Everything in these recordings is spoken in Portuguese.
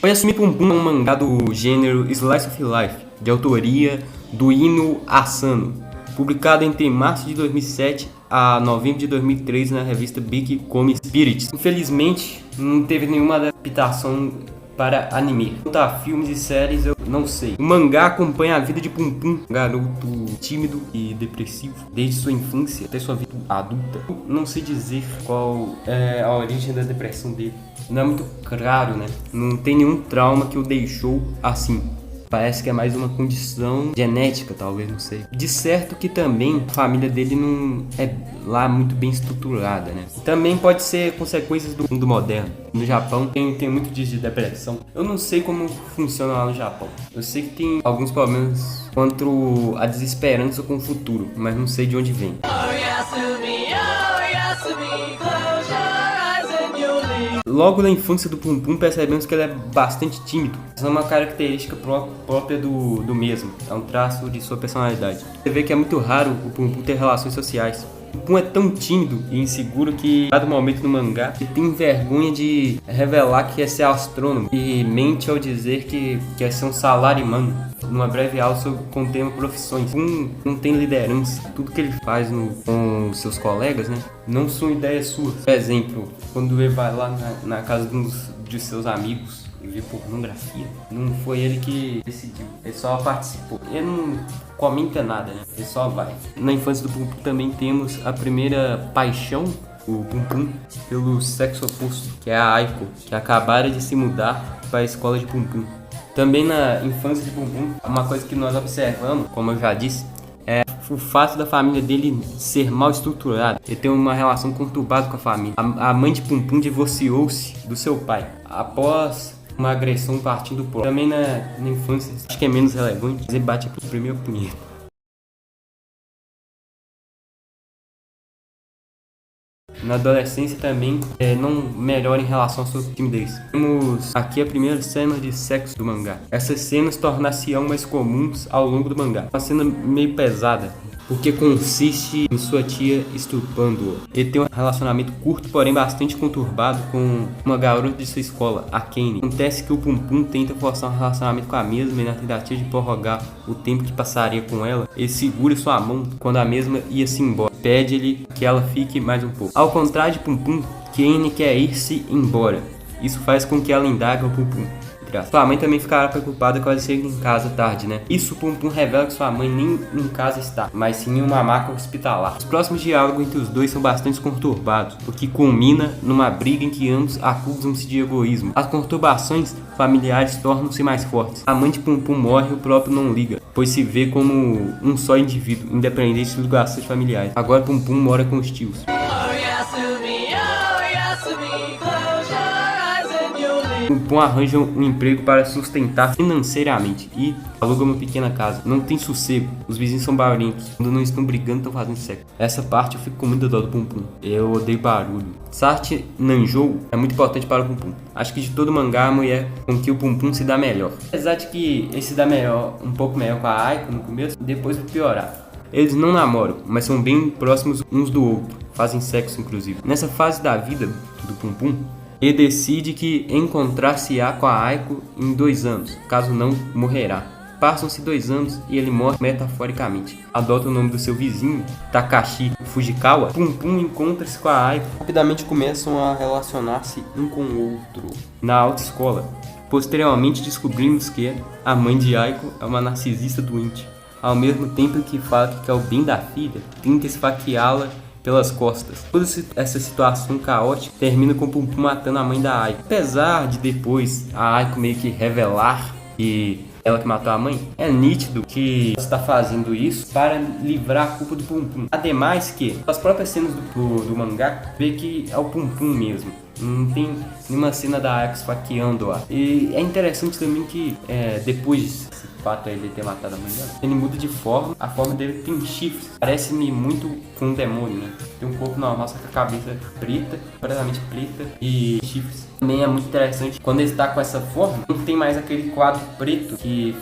Oyasumi Pum Pum é um mangá do gênero Slice of Life, de autoria do Inu Asano, publicado entre março de 2007 a novembro de 2013 na revista Big Come Spirits. Infelizmente, não teve nenhuma adaptação para anime. Quanto a filmes e séries, eu não sei. O mangá acompanha a vida de Pum Pum, um garoto tímido e depressivo, desde sua infância até sua vida adulta. Não sei dizer qual é a origem da depressão dele. Não é muito claro, né? Não tem nenhum trauma que o deixou assim. Parece que é mais uma condição genética, talvez, não sei. De certo que também a família dele não é lá muito bem estruturada, né? Também pode ser consequências do mundo moderno. No Japão tem muito disso de depressão. Eu não sei como funciona lá no Japão. Eu sei que tem alguns problemas quanto a desesperança com o futuro, mas não sei de onde vem. Logo na infância do Pum Pum percebemos que ele é bastante tímido. Essa é uma característica própria do mesmo. É um traço de sua personalidade. Você vê que é muito raro o Pum Pum ter relações sociais. O Pum é tão tímido e inseguro que, em dado momento no mangá, ele tem vergonha de revelar que é ser astrônomo e mente ao dizer que quer ser um salaryman. Numa breve aula com o tema profissões. Pum não tem liderança. Tudo que ele faz com seus colegas, né, não são ideias suas. Por exemplo, quando ele vai lá na casa de seus amigos e vê pornografia, não foi ele que decidiu, ele só participou. Ele não comenta nada, né? Ele só vai. Na infância do Pum Pum também temos a primeira paixão, o Pum Pum, pelo sexo oposto, que é a Aiko, que acabara de se mudar para a escola de Pum Pum. Também na infância de Pum Pum, uma coisa que nós observamos, como eu já disse, é o fato da família dele ser mal estruturada. Ele tem uma relação conturbada com a família. A mãe de Pum Pum divorciou-se do seu pai após uma agressão partindo do próprio. Também na infância, acho que é menos relevante, mas ele bate pro primeiro punheta. Na adolescência também não melhora em relação à sua timidez. Temos aqui a primeira cena de sexo do mangá. Essas cenas tornar-se-ão mais comuns ao longo do mangá. Uma cena meio pesada, porque consiste em sua tia estupando-o. Ele tem um relacionamento curto, porém bastante conturbado, com uma garota de sua escola, a Kenny. Acontece que o Pum Pum tenta forçar um relacionamento com a mesma e na tentativa de prorrogar o tempo que passaria com ela, ele segura sua mão quando a mesma ia-se embora. Pede-lhe que ela fique mais um pouco. Ao contrário de Pum Pum, Kenny quer ir-se embora. Isso faz com que ela indague o Pum Pum. Sua mãe também ficará preocupada quando ele chega em casa tarde, né? Isso, Pum Pum revela que sua mãe nem em casa está, mas sim em uma maca hospitalar. Os próximos diálogos entre os dois são bastante conturbados, o que culmina numa briga em que ambos acusam-se de egoísmo. As conturbações familiares tornam-se mais fortes. A mãe de Pum Pum morre e o próprio não liga, pois se vê como um só indivíduo, independente dos gastos familiares. Agora Pum Pum mora com os tios. Pum Pum arranja um emprego para sustentar financeiramente e aluga uma pequena casa. Não tem sossego, os vizinhos são barulhentos. Quando não estão brigando, estão fazendo sexo. Essa parte eu fico com muita dó do Pum Pum. Eu odeio barulho. Sartre Nanjou é muito importante para o Pum Pum. Acho que de todo mangá, a mulher com que o Pum Pum se dá melhor. Apesar de que ele se dá melhor, um pouco melhor com a Aiko no começo, depois vai piorar. Eles não namoram, mas são bem próximos uns do outro. Fazem sexo, inclusive. Nessa fase da vida do Pum Pum, ele decide que encontrar-se-á com a Aiko em 2 anos, caso não, morrerá. Passam-se 2 anos e ele morre metaforicamente. Adota o nome do seu vizinho, Takashi Fujikawa. Pum Pum encontra-se com a Aiko. Rapidamente começam a relacionar-se um com o outro na autoescola. Posteriormente descobrimos que a mãe de Aiko é uma narcisista doente. Ao mesmo tempo que fala que quer o bem da filha, tenta esfaqueá-la pelas costas. Toda essa situação caótica termina com o Pum Pum matando a mãe da Aiko. Apesar de depois a Aiko meio que revelar que ela que matou a mãe, é nítido que está fazendo isso para livrar a culpa do Pum Pum. Ademais que as próprias cenas do mangá vê que é o Pum Pum mesmo. Não tem nenhuma cena da Aiko esfaqueando-a. E é interessante também que depois fato é ele ter matado a mãe dela, ele muda de forma, a forma dele tem chifres, parece-me muito com um demônio, né? Tem um corpo normal, só com a cabeça preta, completamente preta e chifres. Também é muito interessante, quando ele está com essa forma, não tem mais aquele quadro preto que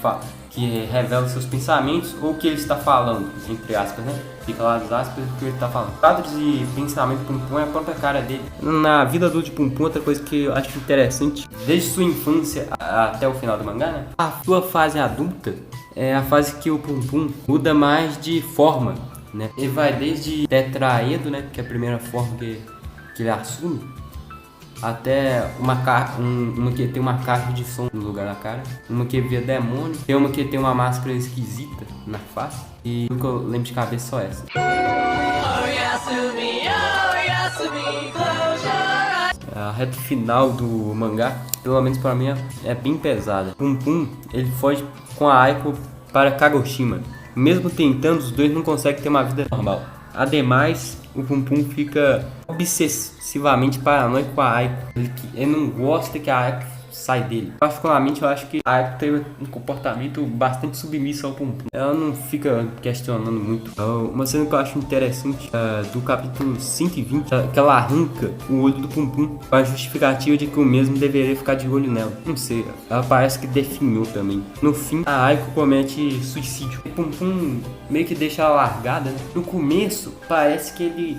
que revela seus pensamentos ou o que ele está falando, entre aspas, né? Fica lá as aspas o que ele está falando. Quadros de pensamento do Pum Pum é a própria cara dele. Na vida adulta de Pum Pum, outra coisa que eu acho interessante, desde sua infância até o final do mangá, né? A sua fase adulta é a fase que o Pum Pum muda mais de forma, né? Ele vai desde tetraedro, né? Que é a primeira forma que ele assume, até uma que tem uma caixa de som no lugar da cara, uma que vira demônio, tem uma que tem uma máscara esquisita na face, e nunca eu lembro de cabeça só essa. A reta final do mangá, pelo menos para mim, é bem pesada. Pum Pum, ele foge com a Aiko para Kagoshima. Mesmo tentando, os dois não conseguem ter uma vida normal. Ademais, o Pum Pum fica obsessivamente paranoico com a Aiko. Ele não gosta que a Aiko sai dele. Particularmente, eu acho que a Aiko tem um comportamento bastante submisso ao Pum Pum. Ela não fica questionando muito. Uma cena que eu acho interessante do capítulo 120, que ela arranca o olho do Pum Pum com a justificativa de que o mesmo deveria ficar de olho nela. Não sei, ela parece que definhou também. No fim, a Aiko comete suicídio. O Pum Pum meio que deixa ela largada, né? No começo, parece que ele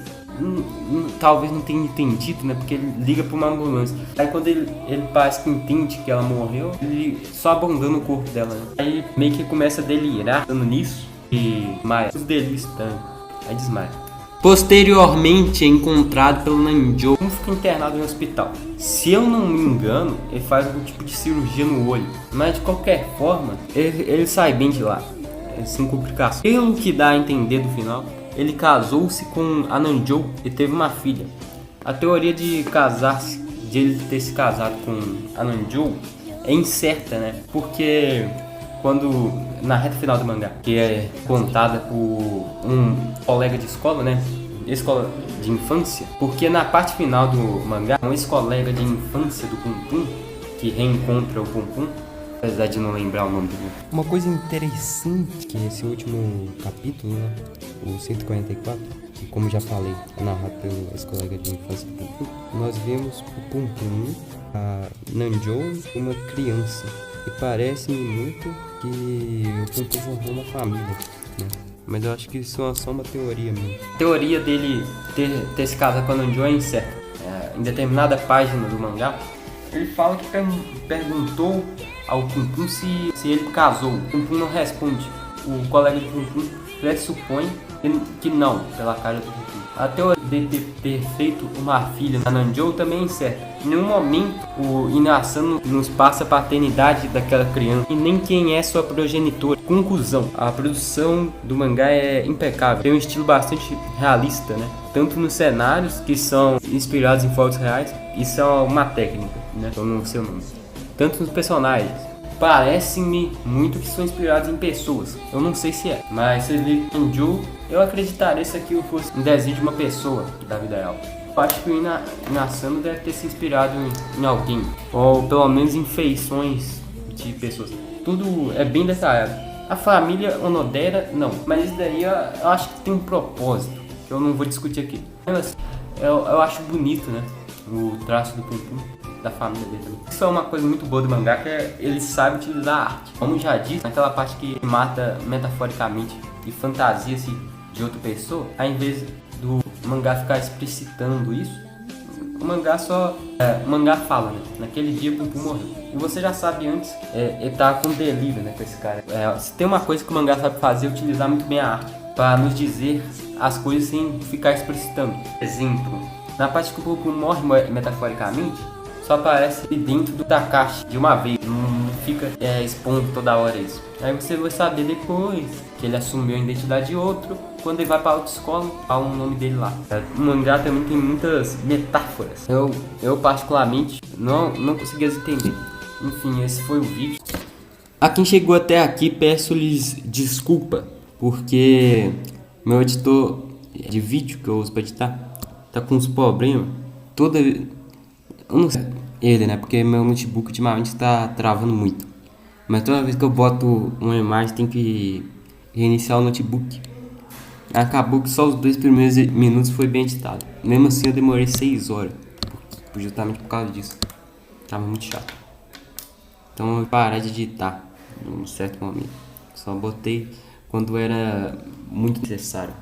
talvez não tenha entendido, né? Porque ele liga pra uma ambulância. Aí quando ele parece que entende que ela morreu, ele só abandona o corpo dela, né? Aí meio que começa a delirar dando nisso e desmaia. Os delícios também. Aí desmaia. Posteriormente é encontrado pelo Nanjo. Um fica internado em um hospital. Se eu não me engano, ele faz algum tipo de cirurgia no olho. Mas de qualquer forma, ele sai bem de lá, sem complicações. Pelo que dá a entender do final, ele casou-se com a Nanjo e teve uma filha. A teoria de ele ter se casado com a Nanjo é incerta, né? Porque quando na reta final do mangá, que é contada por um colega de escola, né? Escola de infância, porque na parte final do mangá, um ex-colega de infância do Pum Pum, que reencontra o Pum Pum, apesar de não lembrar o nome dele. Uma coisa interessante que esse último capítulo, né, o 144, que como já falei, é narrado pelo ex-colega de infância do Pum Pum, nós vemos o Pum Pum, a Nanjo, uma criança. E parece-me muito que o Pum Pum formou uma família, né? Mas eu acho que isso é só uma teoria mesmo. A teoria dele ter se casado com a Nanjo é incerta. Em determinada página do mangá, ele fala que perguntou ao Pum Pum se ele casou. O Pum Pum não responde. O colega de Pum Pum pressupõe que não, pela cara do Pum Pum. A teoria de ter feito uma filha na Nanjo também é incerta. Em nenhum momento o Inuyasha nos passa a paternidade daquela criança e nem quem é sua progenitora. Conclusão, a produção do mangá é impecável. Tem um estilo bastante realista, né? Tanto nos cenários, que são inspirados em fotos reais, isso é uma técnica, né? Eu não sei o nome. Tanto nos personagens, parecem-me muito que são inspirados em pessoas. Eu não sei se é, mas se ele Nanjo, eu acreditaria se aquilo fosse um desenho de uma pessoa da vida real. Eu acho que o Inuyasha deve ter se inspirado em alguém, ou pelo menos em feições de pessoas. Tudo é bem detalhado. A família Onodera, não, mas isso daí eu acho que tem um propósito, que eu não vou discutir aqui. Mas eu acho bonito, né, o traço do Pum Pum, da família dele também. Isso é uma coisa muito boa do mangá, que ele sabe utilizar a arte. Como já disse, naquela parte que mata metaforicamente e fantasia-se de outra pessoa, ao invés do mangá ficar explicitando isso, o mangá o mangá fala, né? Naquele dia o Pum Pum morreu. E você já sabe antes, ele tá com delírio, né, com esse cara. Se tem uma coisa que o mangá sabe fazer, é utilizar muito bem a arte para nos dizer as coisas sem ficar explicitando. Exemplo, na parte que o Pum Pum morre metaforicamente, só aparece dentro do Takashi de uma vez, não fica expondo toda hora isso. Aí você vai saber depois que ele assumiu a identidade de outro, quando ele vai para outra escola, há um nome dele lá. O mangá também tem muitas metáforas. Eu particularmente não consegui as entender. Enfim, esse foi o vídeo. A quem chegou até aqui, peço-lhes desculpa, porque meu editor de vídeo que eu uso para editar tá com uns problemas. Eu não sei ele, né? Porque meu notebook ultimamente está travando muito. Mas toda vez que eu boto uma imagem tem que reiniciar o notebook. Acabou que só os 2 primeiros minutos foi bem editado. Mesmo assim eu demorei 6 horas. Justamente por causa disso. Tava muito chato. Então eu parei de editar num certo momento. Só botei quando era muito necessário.